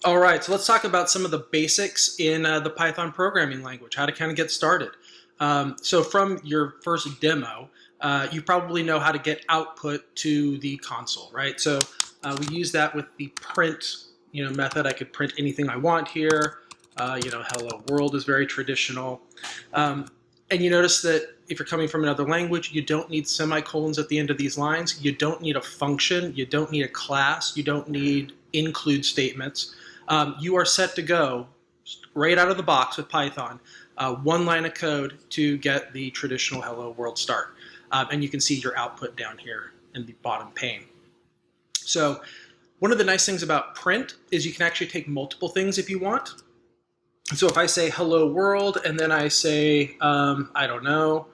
All right, so let's talk about some of the basics in the Python programming language, how to kind of get started. So from your first demo, you probably know how to get output to the console, right? So we use that with the print, method. I could print anything I want here. Hello world is very traditional. And you notice that if you're coming from another language, you don't need semicolons at the end of these lines. You don't need a function. You don't need a class. You don't need include statements. You are set to go right out of the box with Python, one line of code to get the traditional hello world start. And you can see your output down here in the bottom pane. So one of the nice things about print is you can actually take multiple things if you want. So if I say hello world and then I say, I don't know,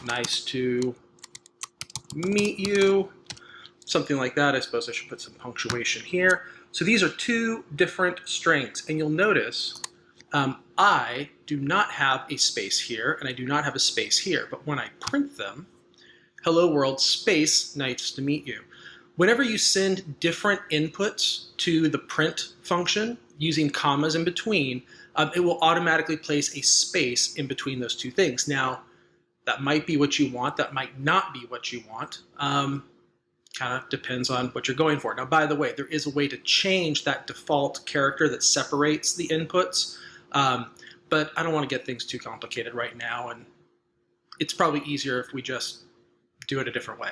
nice to meet you, something like that. I suppose I should put some punctuation here. So these are two different strings, and you'll notice I do not have a space here, and I do not have a space here, but when I print them, hello world space, nice to meet you. Whenever you send different inputs to the print function using commas in between, it will automatically place a space in between those two things. Now, that might be what you want, that might not be what you want. Kind of depends on what you're going for. Now, by the way, there is a way to change that default character that separates the inputs, but I don't want to get things too complicated right now, and it's probably easier if we just do it a different way.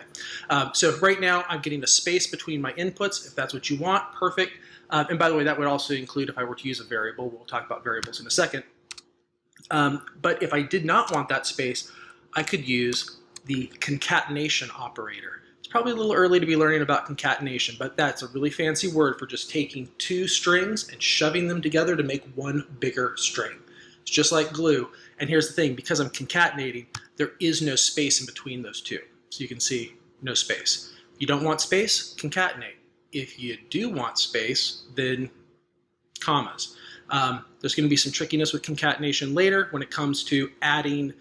So right now, I'm getting a space between my inputs. If that's what you want, perfect. And by the way, that would also include if I were to use a variable. We'll talk about variables in a second. But if I did not want that space, I could use the concatenation operator. It's probably a little early to be learning about concatenation, but that's a really fancy word for just taking two strings and shoving them together to make one bigger string. It's just like glue. And here's the thing, because I'm concatenating, there is no space in between those two. So you can see no space. You don't want space, concatenate. If you do want space, then commas. There's going to be some trickiness with concatenation later when it comes to adding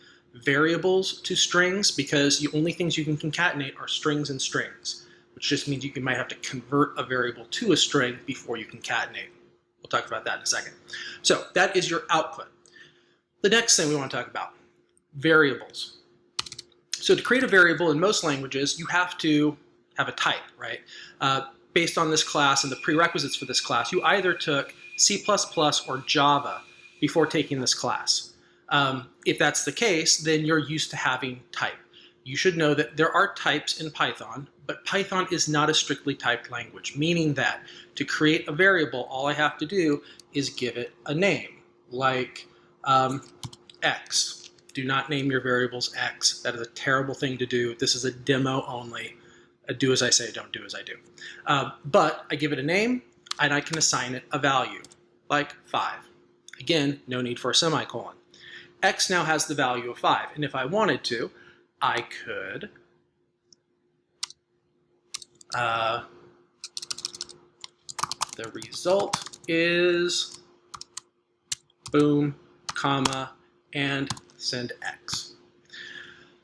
variables to strings, because the only things you can concatenate are strings and strings, which just means you might have to convert a variable to a string before you concatenate. We'll talk about that in a second. So that is your output. The next thing we want to talk about, variables. So to create a variable in most languages, you have to have a type, right? Based on this class and the prerequisites for this class, you either took C++ or Java before taking this class. If that's the case, then you're used to having type. You should know that there are types in Python, but Python is not a strictly typed language, meaning that to create a variable, all I have to do is give it a name, like X. Do not name your variables X. That is a terrible thing to do. This is a demo only. Do as I say, don't do as I do. But I give it a name, and I can assign it a value, like 5. Again, no need for a semicolon. X now has the value of 5, and if I wanted to, I could the result is boom, comma, and send X.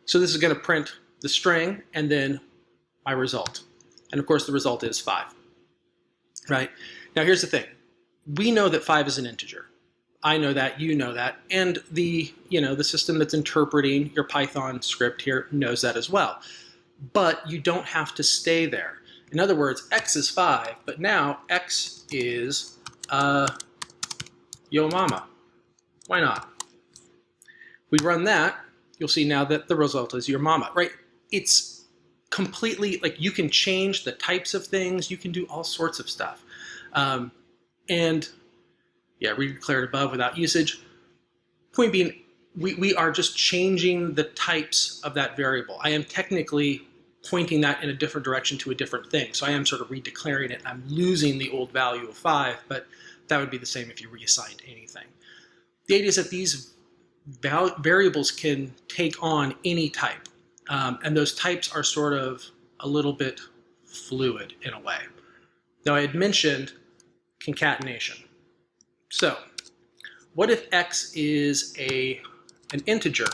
So this is going to print the string and then my result. And of course the result is 5. Right? Now here's the thing. We know that 5 is an integer. I know that, you know that, and the system that's interpreting your Python script here knows that as well. But you don't have to stay there. In other words, X is 5, but now X is yo mama. Why not? We run that, you'll see now that the result is your mama, right? It's completely, like, you can change the types of things, you can do all sorts of stuff. And yeah, read declared above without usage. Point being, we are just changing the types of that variable. I am technically pointing that in a different direction to a different thing. So I am sort of redeclaring it. I'm losing the old value of 5, but that would be the same if you reassigned anything. The idea is that these variables can take on any type. And those types are sort of a little bit fluid in a way. Now I had mentioned concatenation. So what if X is an integer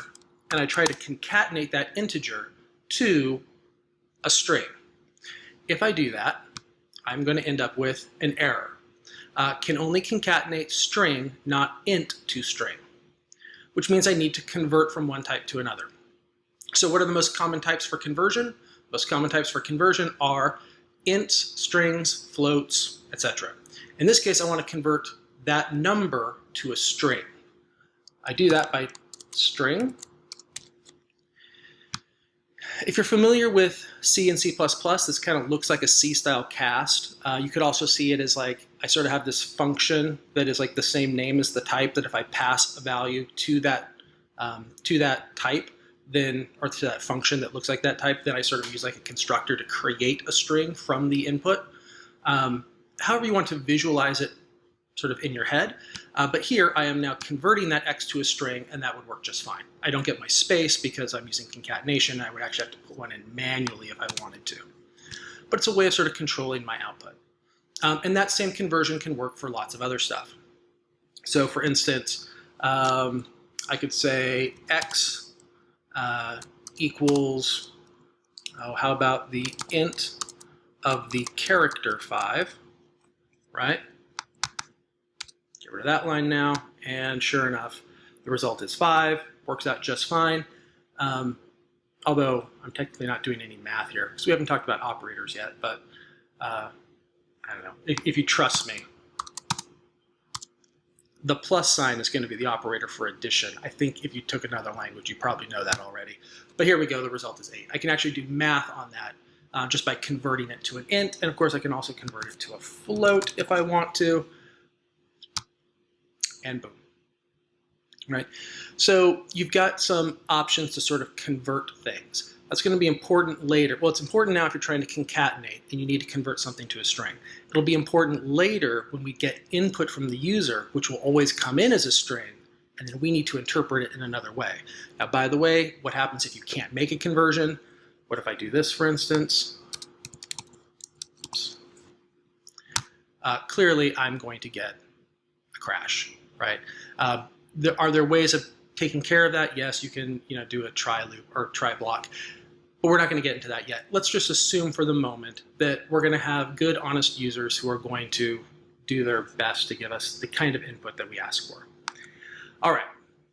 and I try to concatenate that integer to a string? If I do that, I'm going to end up with an error. Can only concatenate string, not int to string, which means I need to convert from one type to another. So what are the most common types for conversion? Most common types for conversion are ints, strings, floats, etc. In this case, I want to convert that number to a string. I do that by string. If you're familiar with C and C++, this kind of looks like a C-style cast. You could also see it as like, I sort of have this function that is like the same name as the type, that if I pass a value to that type, then, or to that function that looks like that type, then I sort of use like a constructor to create a string from the input. However you want to visualize it sort of in your head. But here I am now converting that X to a string, and that would work just fine. I don't get my space because I'm using concatenation. I would actually have to put one in manually if I wanted to. But it's a way of sort of controlling my output. And that same conversion can work for lots of other stuff. So for instance, I could say X equals, how about the int of the character 5, right? Get rid of that line now, and sure enough, the result is 5. Works out just fine. Although I'm technically not doing any math here, because we haven't talked about operators yet, but I don't know. If you trust me, the plus sign is going to be the operator for addition. I think if you took another language, you probably know that already. But here we go, the result is 8. I can actually do math on that just by converting it to an int, and of course I can also convert it to a float if I want to. And boom, right? So you've got some options to sort of convert things. That's going to be important later. Well, it's important now if you're trying to concatenate and you need to convert something to a string. It'll be important later when we get input from the user, which will always come in as a string, and then we need to interpret it in another way. Now, by the way, what happens if you can't make a conversion? What if I do this, for instance? Oops. Clearly, I'm going to get a crash. Right? Are there ways of taking care of that? Yes, you can do a try loop or try block, but we're not going to get into that yet. Let's just assume for the moment that we're going to have good, honest users who are going to do their best to give us the kind of input that we ask for. All right,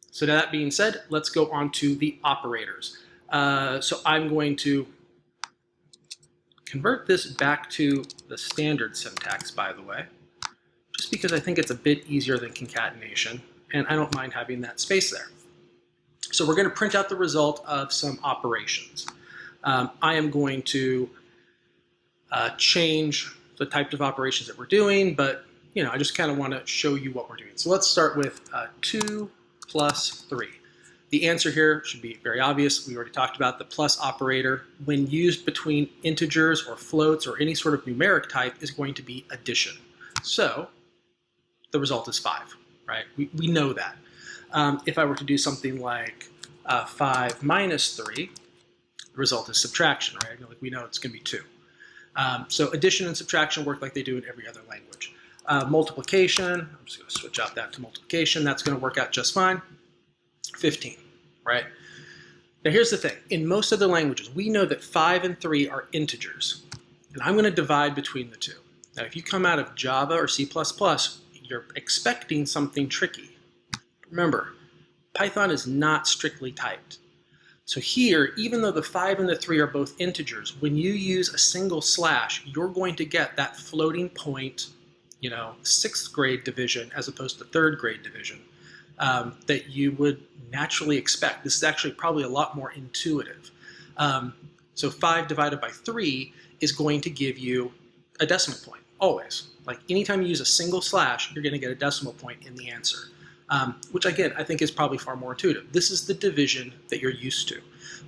so that being said, let's go on to the operators. So I'm going to convert this back to the standard syntax, by the way, just because I think it's a bit easier than concatenation, and I don't mind having that space there. So we're going to print out the result of some operations. I am going to change the type of operations that we're doing, but I just kind of want to show you what we're doing. So let's start with 2 plus 3. The answer here should be very obvious. We already talked about the plus operator. When used between integers or floats or any sort of numeric type is going to be addition. So the result is 5, right? We know that. If I were to do something like 5 minus 3, the result is subtraction, right? Like we know it's going to be 2. So addition and subtraction work like they do in every other language. Multiplication, I'm just going to switch out that to multiplication. That's going to work out just fine. 15, right? Now here's the thing. In most other languages, we know that 5 and 3 are integers, and I'm going to divide between the two. Now if you come out of Java or C++, you're expecting something tricky. Remember, Python is not strictly typed. So here, even though the 5 and the 3 are both integers, when you use a single slash, you're going to get that floating point, 6th grade division as opposed to 3rd grade division that you would naturally expect. This is actually probably a lot more intuitive. So 5 divided by 3 is going to give you a decimal point, always. Like anytime you use a single slash, you're going to get a decimal point in the answer, which again, I think is probably far more intuitive. This is the division that you're used to.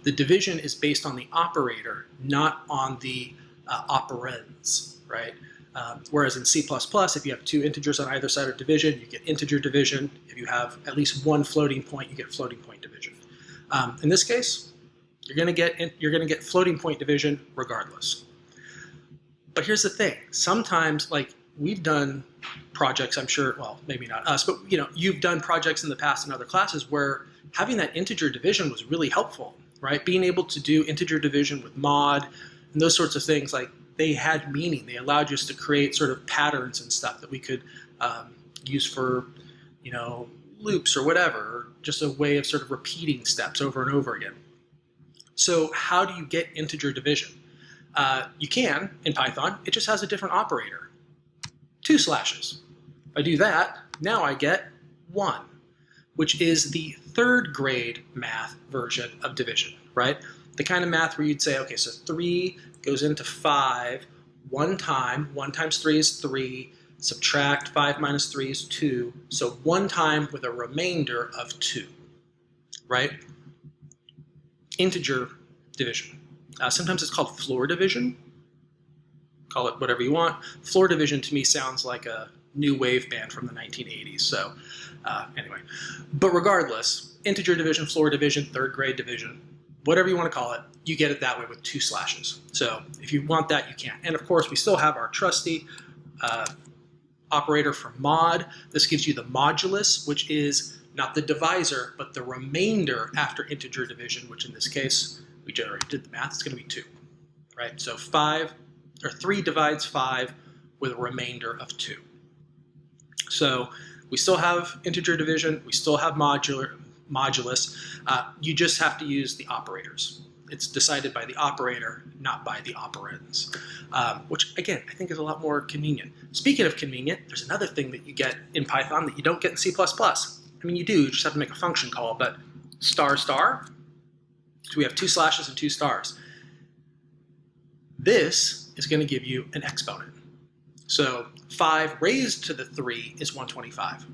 The division is based on the operator, not on the operands, right? Whereas in C++, if you have 2 integers on either side of division, you get integer division. If you have at least 1 floating point, you get floating point division. In this case, you're going to get floating point division regardless. But here's the thing. Sometimes, like we've done projects, I'm sure, well, maybe not us, but you've done projects in the past in other classes where having that integer division was really helpful, right? Being able to do integer division with mod and those sorts of things, like they had meaning. They allowed us to create sort of patterns and stuff that we could use for, loops or whatever, or just a way of sort of repeating steps over and over again. So how do you get integer division? You can in Python. It just has a different operator. 2 slashes. If I do that, now I get 1, which is the 3rd grade math version of division, right? The kind of math where you'd say, okay, so 3 goes into 5 one time. 1 times 3 is 3. Subtract 5 minus 3 is 2. So 1 time with a remainder of 2, right? Integer division. Sometimes it's called floor division. Call it whatever you want. Floor division to me sounds like a new wave band from the 1980s. So anyway, but regardless, integer division, floor division, 3rd grade division, whatever you want to call it, you get it that way with 2 slashes. So if you want that, you can. And of course, we still have our trusty operator for mod. This gives you the modulus, which is not the divisor, but the remainder after integer division, which in this case, we already did the math, it's going to be 2, right? So 3 divides 5 with a remainder of 2. So we still have integer division, we still have modulus. You just have to use the operators. It's decided by the operator, not by the operands, which again, I think is a lot more convenient. Speaking of convenient, there's another thing that you get in Python that you don't get in C++. I mean, you do, you just have to make a function call, but star, so we have 2 slashes and 2 stars. This is going to give you an exponent. So 5 raised to the 3 is 125.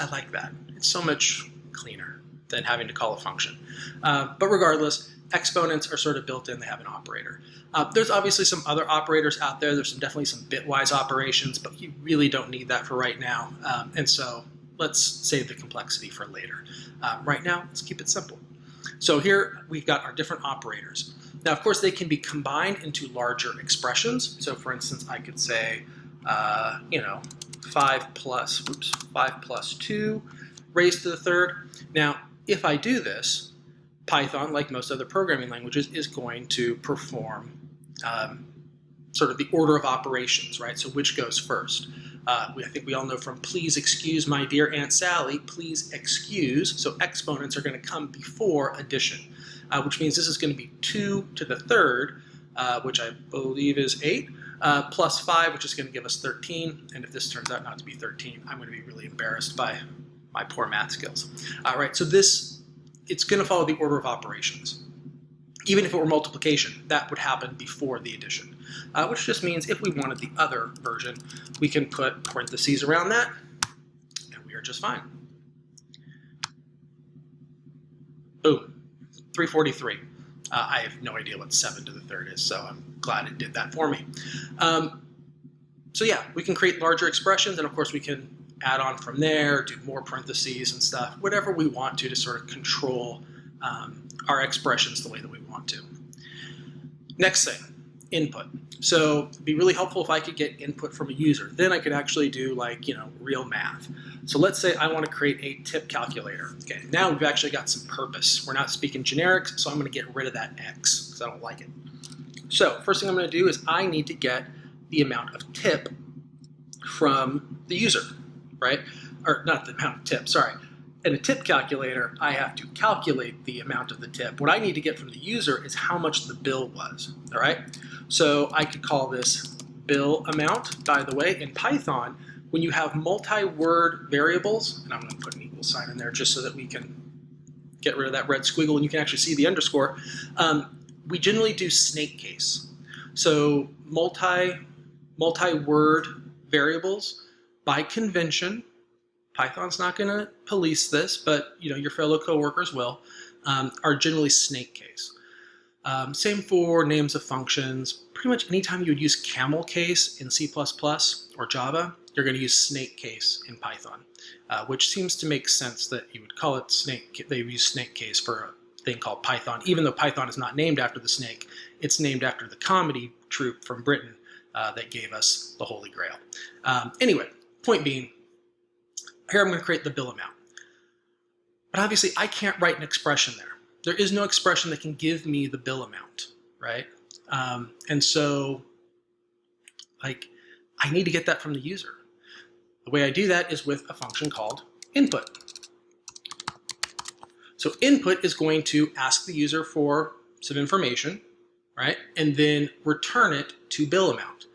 I like that. It's so much cleaner than having to call a function. But regardless, exponents are sort of built in. They have an operator. There's obviously some other operators out there. There's definitely some bitwise operations, but you really don't need that for right now. And so let's save the complexity for later. Right now, let's keep it simple. So here we've got our different operators. Now, of course, they can be combined into larger expressions. So for instance, I could say, 5 plus 2 raised to the 3rd. Now, if I do this, Python, like most other programming languages, is going to perform sort of the order of operations, right? So which goes first? I think we all know from please excuse my dear Aunt Sally, please excuse. So exponents are going to come before addition, which means this is going to be 2 to the 3rd, which I believe is 8, plus 5, which is going to give us 13. And if this turns out not to be 13, I'm going to be really embarrassed by my poor math skills. All right, so it's going to follow the order of operations. Even if it were multiplication, that would happen before the addition, which just means if we wanted the other version, we can put parentheses around that, and we are just fine. Boom, 343. I have no idea what 7 to the 3rd is, so I'm glad it did that for me. So yeah, we can create larger expressions, and of course we can add on from there, do more parentheses and stuff, whatever we want to sort of control our expressions the way that we want to. Next thing, input. So it'd be really helpful if I could get input from a user. Then I could actually do real math. So let's say I want to create a tip calculator. Okay, now we've actually got some purpose. We're not speaking generics, so I'm going to get rid of that X because I don't like it. So first thing I'm going to do is I need to get the amount of tip from the user, right? Or not the amount of tip, sorry. In a tip calculator, I have to calculate the amount of the tip. What I need to get from the user is how much the bill was, all right? So I could call this bill amount. By the way, in Python, when you have multi-word variables, and I'm going to put an equal sign in there just so that we can get rid of that red squiggle and you can actually see the underscore, we generally do snake case. So multi-word variables, by convention, Python's not going to police this, but your fellow coworkers will, are generally snake case. Same for names of functions. Pretty much anytime you would use camel case in C++ or Java, you're going to use snake case in Python, which seems to make sense that you would call it snake. They use snake case for a thing called Python, even though Python is not named after the snake. It's named after the comedy troupe from Britain that gave us the Holy Grail. Anyway, point being, here I'm going to create the bill amount. But obviously, I can't write an expression there. There is no expression that can give me the bill amount, right? And so, like, I need to get that from the user. The way I do that is with a function called input. So input is going to ask the user for some information, right? And then return it to bill amount.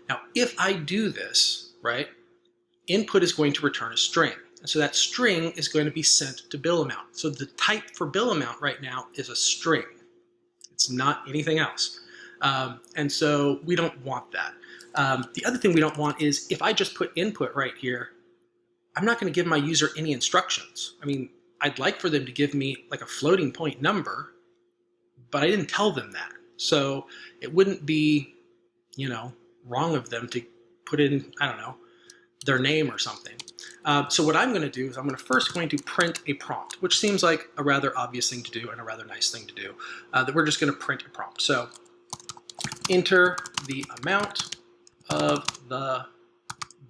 Now, if I do this, right, input is going to return a string. And so that string is going to be sent to bill amount. So the type for bill amount right now is a string. It's not anything else. And so we don't want that. The other thing we don't want is if I just put input right here, I'm not going to give my user any instructions. I mean, I'd like for them to give me like a floating point number, but I didn't tell them that. So it wouldn't be, you know, wrong of them to put in, I don't know, their name or something. So what I'm going to do is I'm first going to print a prompt, which seems like a rather obvious thing to do and a rather nice thing to do, that we're just going to print a prompt. So enter the amount of the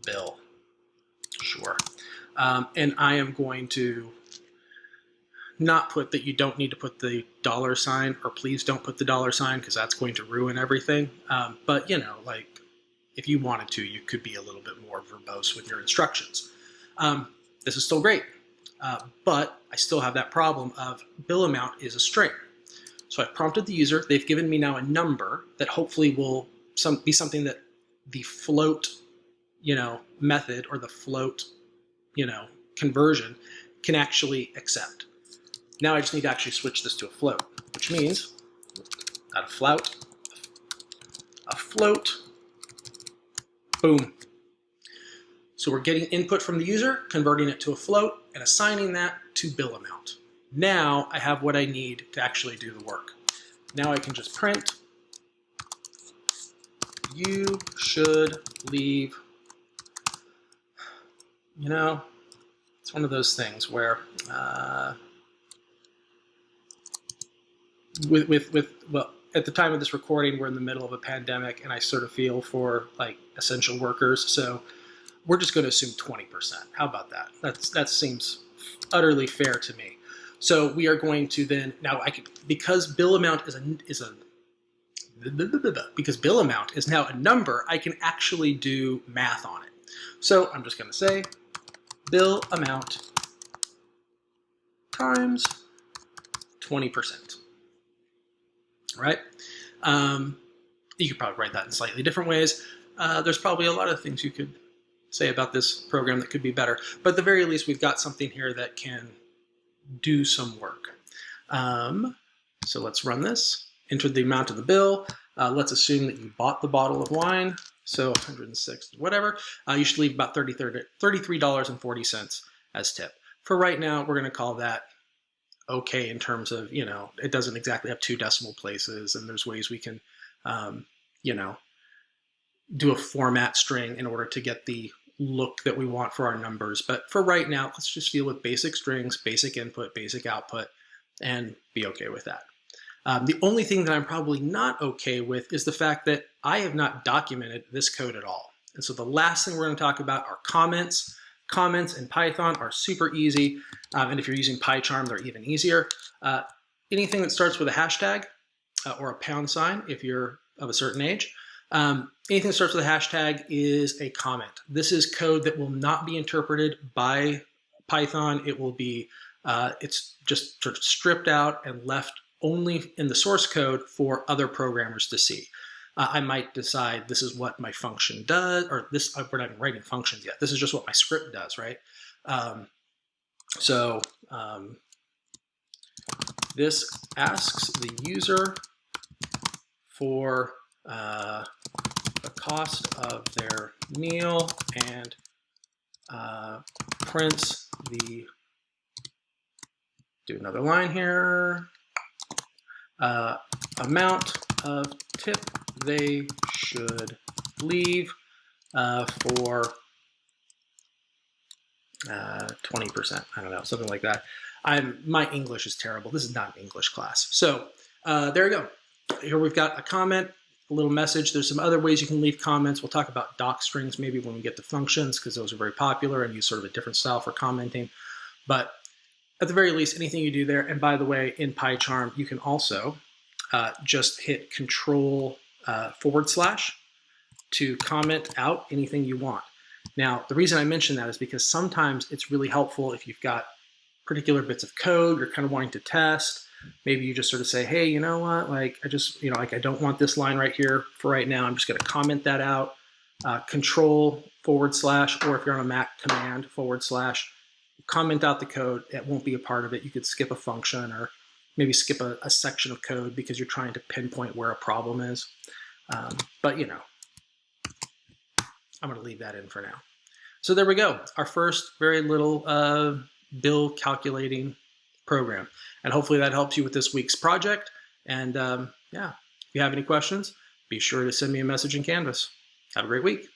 bill. Sure. And I am going to not put that you don't need to put the $, or please don't put the $, because that's going to ruin everything. But, you know, like, if you wanted to, you could be a little bit more verbose with your instructions. This is still great, but I still have that problem of bill amount is a string. So I've prompted the user. They've given me now a number that hopefully will be something that the float, you know, method or the float, you know, conversion can actually accept. Now I just need to actually switch this to a float, which means not a float, boom. So we're getting input from the user, converting it to a float, and assigning that to bill amount. Now I have what I need to actually do the work. Now I can just print, you should leave. You know, it's one of those things where well, at the time of this recording, we're in the middle of a pandemic, and I sort of feel for like essential workers. So we're just going to assume 20%. How about that? That seems utterly fair to me. So we are going to then because bill amount because bill amount is now a number, I can actually do math on it. So I'm just going to say bill amount times 20%. Right? You could probably write that in slightly different ways. There's probably a lot of things you could say about this program that could be better. But at the very least, we've got something here that can do some work. So let's run this. Enter the amount of the bill. Let's assume that you bought the bottle of wine. So 106, whatever. You should leave about $33.40 as tip. For right now, we're going to call that okay in terms of, you know, it doesn't exactly have 2 decimal places, and there's ways we can, you know, do a format string in order to get the look that we want for our numbers. But for right now, let's just deal with basic strings, basic input, basic output, and be okay with that. The only thing that I'm probably not okay with is the fact that I have not documented this code at all. And so the last thing we're going to talk about are comments. Comments in Python are super easy, and if you're using PyCharm, they're even easier. Anything that starts with a hashtag or a £, if you're of a certain age, anything that starts with a hashtag is a comment. This is code that will not be interpreted by Python. It will be, it's just sort of stripped out and left only in the source code for other programmers to see. I might decide this is what my function does, or this, we're not even writing functions yet. This is just what my script does, right? This asks the user for the cost of their meal and prints the, do another line here, amount of tip they should leave for 20%. I don't know, something like that. My English is terrible. This is not an English class. So there we go. Here we've got a comment, a little message. There's some other ways you can leave comments. We'll talk about doc strings maybe when we get to functions, because those are very popular and use sort of a different style for commenting. But at the very least, anything you do there, and by the way, in PyCharm, you can also just hit Control / to comment out anything you want. Now, the reason I mention that is because sometimes it's really helpful if you've got particular bits of code you're kind of wanting to test. Maybe you just sort of say, hey, you know what, like I just, like I don't want this line right here for right now. I'm just going to comment that out. Control / or if you're on a Mac, Command / comment out the code. It won't be a part of it. You could skip a function or maybe skip a section of code because you're trying to pinpoint where a problem is. But I'm going to leave that in for now. So there we go. Our first very little bill calculating program. And hopefully that helps you with this week's project. And yeah, if you have any questions, be sure to send me a message in Canvas. Have a great week.